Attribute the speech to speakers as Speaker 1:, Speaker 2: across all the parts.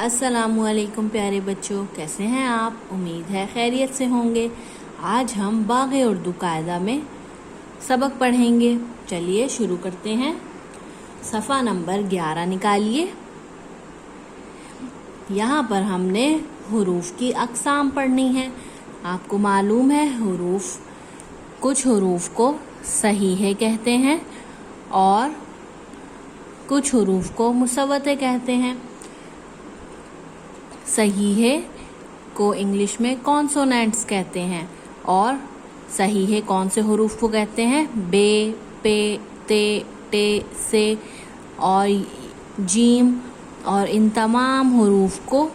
Speaker 1: السلام علیکم پیارے بچوں، کیسے ہیں آپ؟ امید ہے خیریت سے ہوں گے۔ آج ہم باغ اردو قاعدہ میں سبق پڑھیں گے۔ چلیے شروع کرتے ہیں۔ صفحہ نمبر 11 نکالیے۔ یہاں پر ہم نے حروف کی اقسام پڑھنی ہے۔ آپ کو معلوم ہے کچھ حروف کو صحیح کہتے ہیں اور کچھ حروف کو مصوتے کہتے ہیں۔ صحیح کو انگلش میں کانسوننٹس کہتے ہیں اور صحیح کون سے حروف کو کہتے ہیں؟ بے، پے، تے، ٹے، سے اور جیم، اور ان تمام حروف کو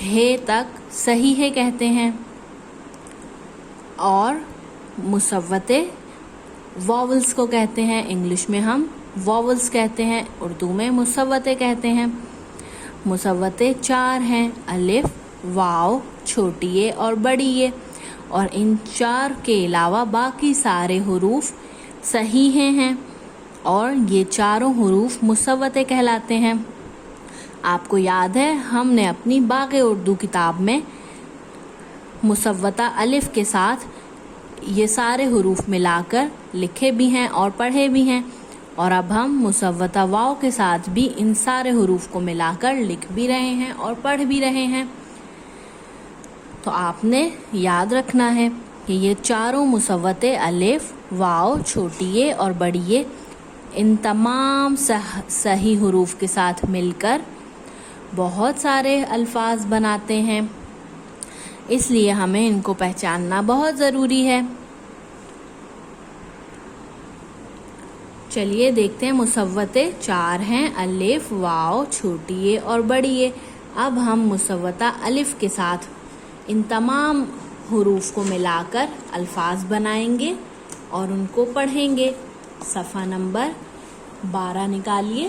Speaker 1: ہے تک صحیح کہتے ہیں۔ اور مصوتے واولز کو کہتے ہیں، انگلش میں ہم واولز کہتے ہیں، اردو میں مصوتے کہتے ہیں۔ مصوتے 4 ہیں: الف، واو، چھوٹی اے اور بڑی اے، اور ان 4 کے علاوہ باقی سارے حروف صحیح ہیں اور یہ چاروں حروف مصوتے کہلاتے ہیں۔ آپ کو یاد ہے ہم نے اپنی باغ اردو کتاب میں مصوتہ الف کے ساتھ یہ سارے حروف ملا کر لکھے بھی ہیں اور پڑھے بھی ہیں، اور اب ہم مصوتہ واو کے ساتھ بھی ان سارے حروف کو ملا کر لکھ بھی رہے ہیں اور پڑھ بھی رہے ہیں۔ تو آپ نے یاد رکھنا ہے کہ یہ چاروں مصوتے الف، واو، چھوٹی اے اور بڑی اے ان تمام صحیح حروف کے ساتھ مل کر بہت سارے الفاظ بناتے ہیں، اس لیے ہمیں ان کو پہچاننا بہت ضروری ہے۔ چلیے دیکھتے ہیں۔ مصوتے 4 ہیں: الف، واو، چھوٹی اے اور بڑی اے۔ اب ہم مصوتہ الف کے ساتھ ان تمام حروف کو ملا کر الفاظ بنائیں گے اور ان کو پڑھیں گے۔ صفحہ نمبر 12 نکالیے۔